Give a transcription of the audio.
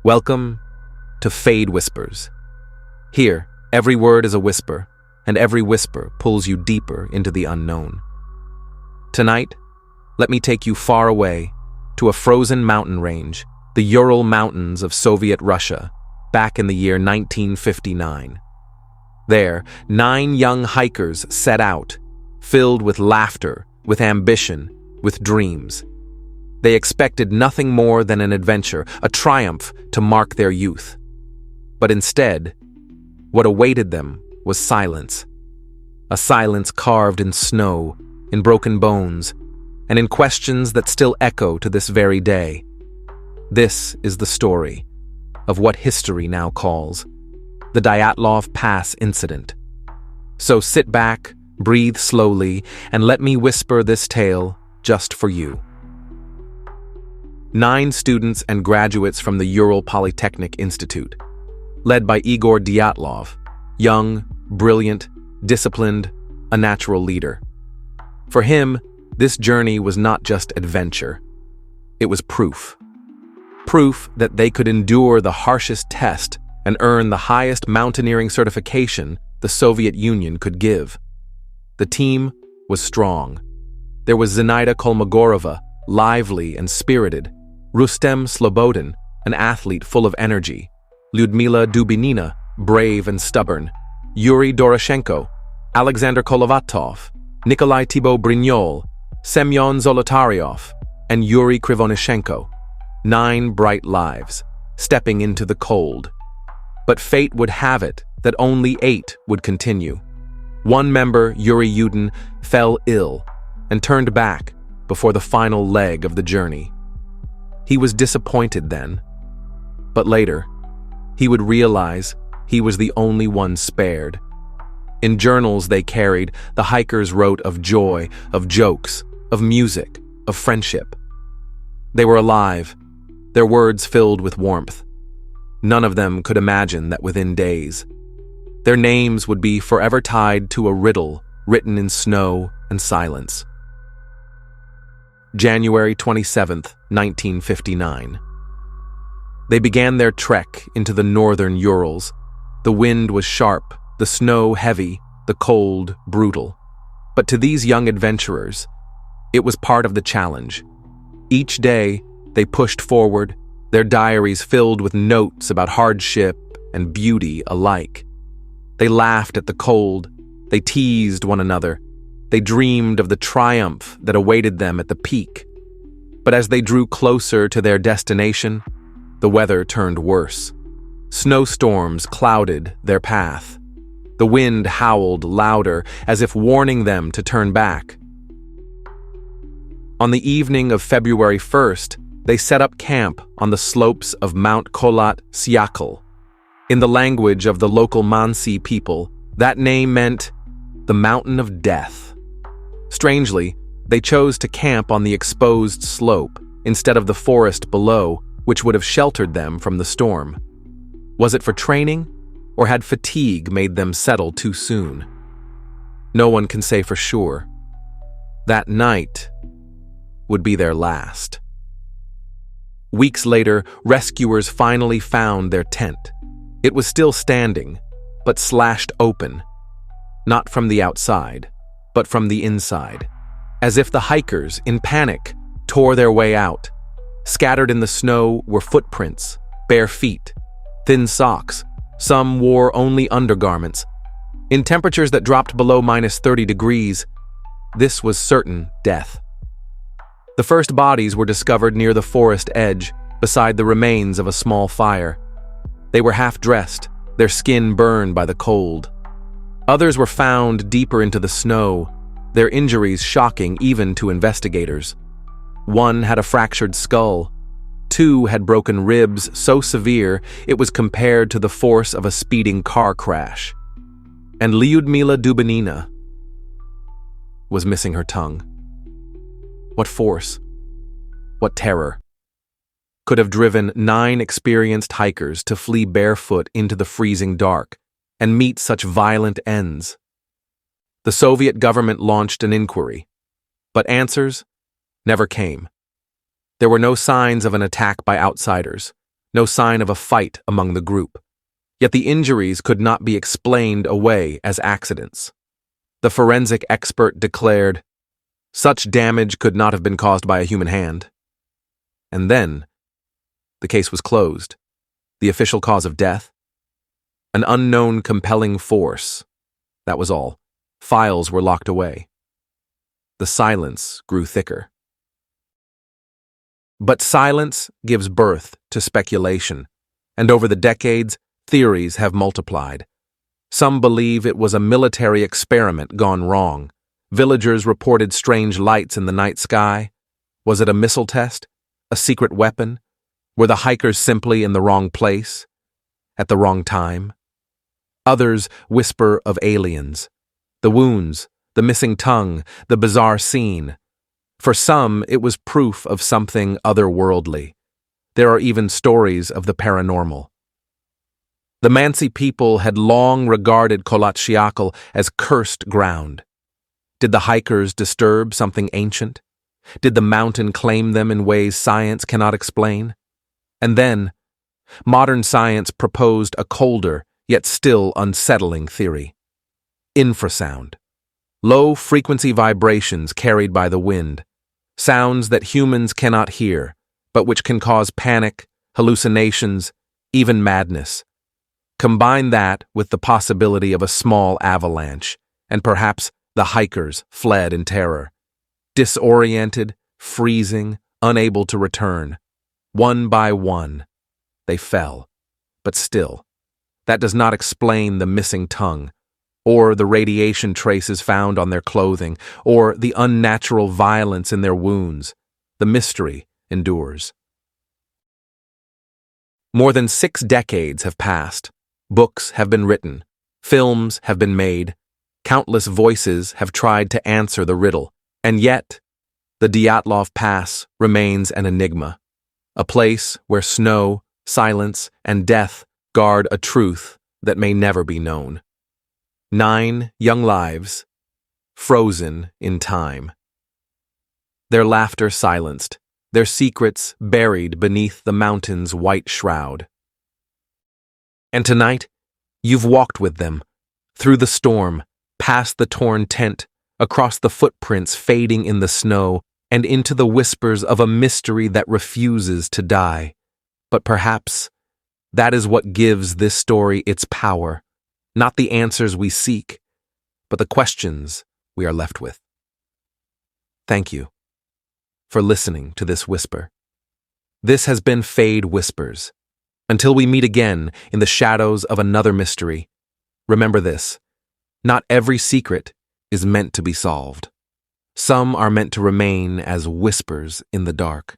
Welcome to Fade Whispers. Here, every word is a whisper, and every whisper pulls you deeper into the unknown. Tonight, let me take you far away to a frozen mountain range, the Ural Mountains of Soviet Russia, back in the year 1959. There, 9 young hikers set out, filled with laughter, with ambition, with dreams. They expected nothing more than an adventure, a triumph to mark their youth. But instead, what awaited them was silence. A silence carved in snow, in broken bones, and in questions that still echo to this very day. This is the story of what history now calls the Dyatlov Pass Incident. So sit back, breathe slowly, and let me whisper this tale just for you. 9 students and graduates from the Ural Polytechnic Institute, led by Igor Dyatlov, young, brilliant, disciplined, a natural leader. For him, this journey was not just adventure. It was proof. Proof that they could endure the harshest test and earn the highest mountaineering certification the Soviet Union could give. The team was strong. There was Zinaida Kolmogorova, lively and spirited, Rustem Slobodin, an athlete full of energy, Lyudmila Dubinina, brave and stubborn, Yuri Doroshenko, Alexander Kolovatov, Nikolai Thibault-Brignol, Semyon Zolotaryov, and Yuri Krivonishenko. 9 bright lives, stepping into the cold. But fate would have it that only 8 would continue. One member, Yuri Yudin, fell ill and turned back before the final leg of the journey. He was disappointed then, but later, he would realize he was the only one spared. In journals they carried, the hikers wrote of joy, of jokes, of music, of friendship. They were alive, their words filled with warmth. None of them could imagine that within days, their names would be forever tied to a riddle written in snow and silence. January 27th, 1959. They began their trek into the northern Urals. The wind was sharp, the snow heavy, the cold brutal. But to these young adventurers, it was part of the challenge. Each day, they pushed forward, their diaries filled with notes about hardship and beauty alike. They laughed at the cold, they teased one another, they dreamed of the triumph that awaited them at the peak. But as they drew closer to their destination, the weather turned worse. Snowstorms clouded their path. The wind howled louder, as if warning them to turn back. On the evening of February 1st, they set up camp on the slopes of Mount Kholat Syakhl. In the language of the local Mansi people, that name meant the Mountain of Death. Strangely, they chose to camp on the exposed slope instead of the forest below, which would have sheltered them from the storm. Was it for training, or had fatigue made them settle too soon? No one can say for sure. That night would be their last. Weeks later, rescuers finally found their tent. It was still standing, but slashed open, not from the outside, but from the inside, as if the hikers, in panic, tore their way out. Scattered in the snow were footprints, bare feet, thin socks. Some wore only undergarments. In temperatures that dropped below -30 degrees, this was certain death. The first bodies were discovered near the forest edge, beside the remains of a small fire. They were half-dressed, their skin burned by the cold. Others were found deeper into the snow, their injuries shocking even to investigators. One had a fractured skull. 2 had broken ribs so severe it was compared to the force of a speeding car crash. And Lyudmila Dubinina was missing her tongue. What force, what terror, could have driven 9 experienced hikers to flee barefoot into the freezing dark and meet such violent ends? The Soviet government launched an inquiry, but answers never came. There were no signs of an attack by outsiders, no sign of a fight among the group. Yet the injuries could not be explained away as accidents. The forensic expert declared, such damage could not have been caused by a human hand. And then, the case was closed. The official cause of death? An unknown compelling force. That was all. Files were locked away. The silence grew thicker. But silence gives birth to speculation, and over the decades, theories have multiplied. Some believe it was a military experiment gone wrong. Villagers reported strange lights in the night sky. Was it a missile test? A secret weapon? Were the hikers simply in the wrong place? At the wrong time? Others whisper of aliens. The wounds, the missing tongue, the bizarre scene. For some, it was proof of something otherworldly. There are even stories of the paranormal. The Mansi people had long regarded Kholat Syakhl as cursed ground. Did the hikers disturb something ancient? Did the mountain claim them in ways science cannot explain? And then, modern science proposed a colder, yet still unsettling theory. Infrasound. Low-frequency vibrations carried by the wind. Sounds that humans cannot hear, but which can cause panic, hallucinations, even madness. Combine that with the possibility of a small avalanche, and perhaps the hikers fled in terror. Disoriented, freezing, unable to return. One by one, they fell. But still, that does not explain the missing tongue, or the radiation traces found on their clothing, or the unnatural violence in their wounds. The mystery endures. More than 6 decades have passed. Books have been written. Films have been made. Countless voices have tried to answer the riddle. And yet, the Dyatlov Pass remains an enigma. A place where snow, silence, and death guard a truth that may never be known. 9 young lives, frozen in time. Their laughter silenced, their secrets buried beneath the mountain's white shroud. And tonight, you've walked with them, through the storm, past the torn tent, across the footprints fading in the snow, and into the whispers of a mystery that refuses to die. But perhaps that is what gives this story its power. Not the answers we seek, but the questions we are left with. Thank you for listening to this whisper. This has been Fade Whispers. Until we meet again in the shadows of another mystery, remember this: not every secret is meant to be solved. Some are meant to remain as whispers in the dark.